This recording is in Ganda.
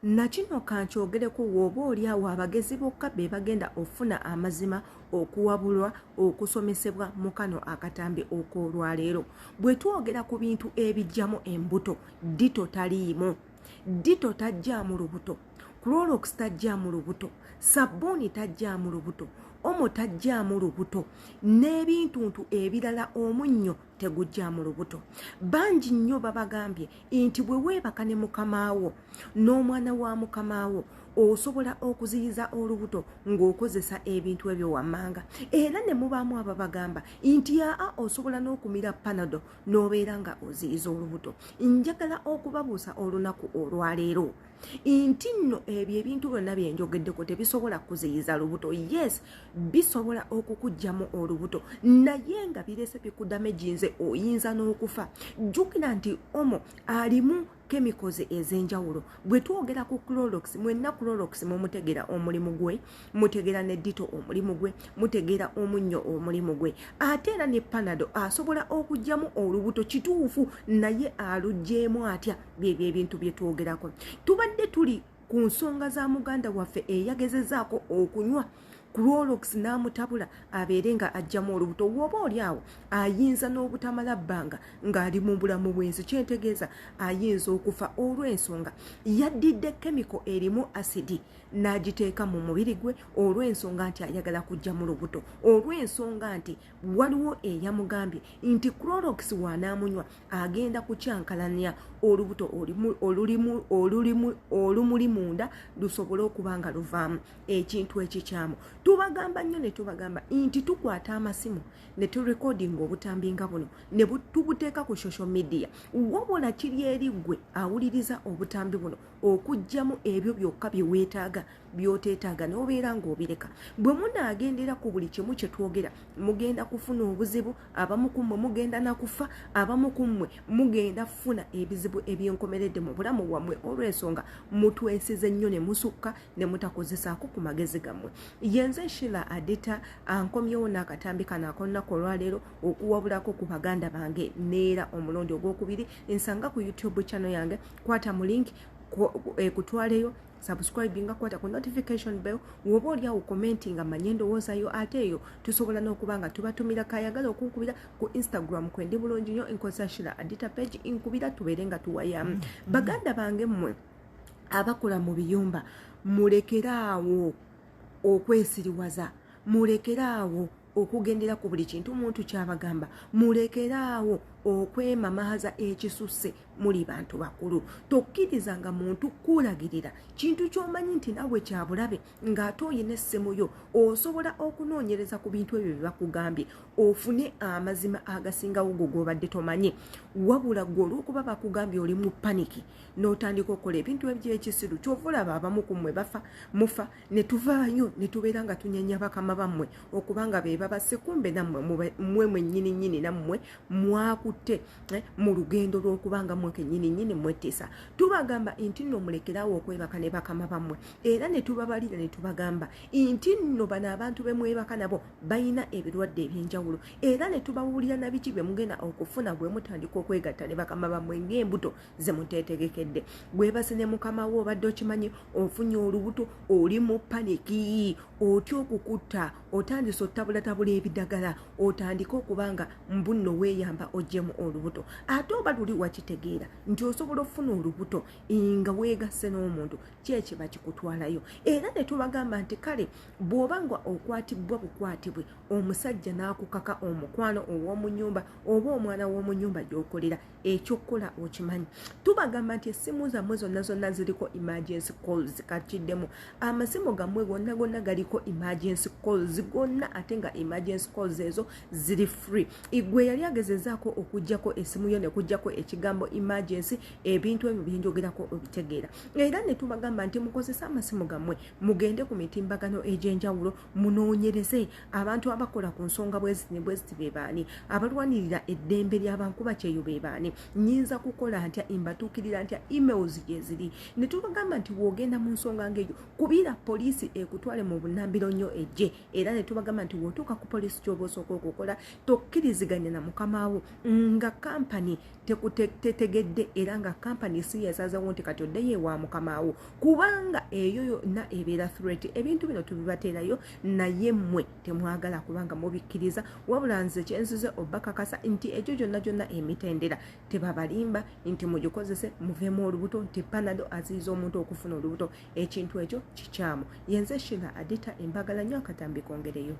nakino kankyogereko wooba oli awo abagezi bokka be bagenda ofuna amazima okuwabulwa okusomesebwa mu kano akatambi ok'olwaleero. Bwe twogera ku bintu ebijjamu embuto, dito taliimu, dito tajjaamu lubuto, Clorox tajjaamu lubuto, sabbuuni tajjaamu lubuto, omo tajjaamu lubuto, n'ebintuntu ebirala omunnyo tegujjaamu lubuto. Bangi nnyo babagambye nti bwe weebaka ne mukamaawo n'omwana wa mukamaawo osobola okuziyiza olubuto ng'okozesa ebintu ebyo wammanga. Era ne mubaamu ababagamba nti aa osobola n'okumira panado n'obeera nga oziyiza olubuto. Njagala okubabuusa olunaku olwaleero nti nno ebyo ebintu byonna bye njogeddeko tebisobola kuziyiza lubuto. Yes, bisobola okukugjamu olubuto, naye nga birese bikudamejinze oyinza n'okufa. Jjukira nti omo alimu chemicals ez'enjawulo. Bwe twogera ku Clorox, mwenna Clorox mumutegera omulimu gwe, mutegera ne dito omulimu gwe, mutegera omunnyo omulimu gwe. Ate era ne panado asobola okugjamu olubuto kituufu, naye alugjeemu atya? Byebyo ebintu bye twogerako. Tubadde tuli ku nsonga za muganda waffe eyagezezaako okunywa Clorox n'amutabula abeere nga ajjamu olubuto. Wooba oli awo ayinza n'obutamala bbanga ng'ali mu bulamu bwensi, kyentegeeza ayinza okufa olw'ensonga yaddidde kemiko erimu asidi n'agiteeka mu mubiri gwe olw'ensonga nti ayagala kujja mu lubuto, olw'ensonga nti waliwo eyamugambye nti Clorox wanaamunywa agenda kukyankalanya olubuto olumuli munda lusobole okuba nga luvaamu ekintu ekikyamu. Tubagamba nnyo ne tubagamba nti tukwata amasimu ne turekodinga obutambi nga buno ne tubuteeka ku social media, wabula kiri eri gwe awuliriza obutambi buno okugjamu ebyo byokka bye weetaaga byoteetaaga n'obeera ng'obireka. Bwe munaagendera ku buli kimu kye twogera mugenda kufuna obuzibu, abamu ku mmwe mugenda nakufa, abamu ku mmwe mugenda kufuna ebizibu ebyenkomeredde mu bulamu bwammwe olw'ensonga mutwesize nnyo ne musukka ne mutakozesaako ku magezi gammwe. Yenze Sheila Adita ankomyewo n'akatambi kano ak'olunaku olwaleero okuwabulako ku baganda bange neera omulundi ogwokubiri. Nsanga ku YouTube channel yange, kwata mu link ekutwaleyo, subscribinga, kwata ku notification bell, woba oli awo commentinga manye ndowoozayo. Ate eyo tusobola n'okuba nga tubatumira kayagala okunkubira ku Instagram kwendi bulungi nnyo enkozesa Sheila Adita page inkubira tubeere nga tuwayamu. Baganda bange mmwe abakola mu biyumba, mulekeraawo okwesiriwaza, mulekeraawo okugendera ku buli kintu muntu kyabagamba, mulekeraawo okwemamaaza ekisusse. Muli bantu bakulu, tokkirizanga muntu kulagirira kintu ky'omanyi nti nawe kyabulabe ng'ate oyina essimu yo osobola okunoonyereza ku bintu ebyo bye bakugambye ofune amazima agasingawo go g'obadde tomanyi. Wabula gwe olw'okuba bakugambye oli mu paniki n'otandika okukola ebintu eby'ekisiru, ky'ova olaba abamu ku mmwe mufa ne tuvaayo ne tubeera nga tunyenya bakama bammwe okuba nga be babase, kumbe nammwe mmwe mwennyini nammwe mwakutte mu lugendo lw'okuba nga kenyini mwetisa. Tubagamba nti nno mulekeraawo okwebaka ne bakama bammwe, era ne tubabalira ne tubagamba nti nno bano abantu be mwebaka nabo balina ebirwadde ebyenjawulo, era ne tubawulira na biki bye mugenda okufuna bwe mutandika okwegatta ne bakama bammwe ng'embuto ze muteetegekedde. Bwebase ne mukama wo obadde okimanyi ofunye olubuto, oli mu paniki, otya okukutta, otandise otabulatabula ebidagala, otandika okubanga mbunno weeyamba oggyemu olubuto. Ate oba luli wakitegeera nti osobola okufuna olubuto nga weegasse n'omuntu, kyekiba kikutwalayo. Era ne tubagamba nti kale bw'oba nga okwatibwa bukwatibwe, omusajja n'akukaka omukwano ow'omu nnyumba oba omwana w'omu nnyumba gy'okolera, ekyokukola okimanyi. Tubagamba nti essimu zammwe zonna ziriko emergency calls. Kakiddemu amasimu gammwe gonna galiko emergency calls gonna, ate nga emergency calls ezo ziri free. Igwe yali agezezaako okuggyako essimu yo ne kuggyako ekigambo emergency, ebintu ebyo byenjogerako obitegeera. Era ne tubagamba nti mukozesa amasimu gammwe mugende ku mitimbagano egy'enjawulo munoonyereze abantu abakola ku nsonga bweziti be baani, abalwanirira eddembe ly'abankuba kyeyo be baani, nyinza kukola ntya, imbatuukirira ntya, emails gye ziri. Ne tubagamba nti wogenda mu nsonga ng'eyo kubira poliisi ekutwale mu bunnambiro nnyo ejje. Era ne tubagamba nti wotuuka ku poliisi ky'oba osooka okukola tokkiriziganya na mukamaawo nga kampani tetegedde era nga kampani si yasazewo nti kati oddeyo ewa mukamaawo kubanga eyo yonna ebeera threat. Ebintu bino tubibateerayo naye mmwe temwagala kubanga mubikkiriza wabula nze kyenzize obakakasa nti ekyo gyonna emitendera tebabalimba nti mugikozese muveemu olubuto nti panado aziyiza omuntu okufuna olubuto. Ekintu ekyo kikyamu. Yenze Sheila Adita embagala nnyo akatambi kongereyo.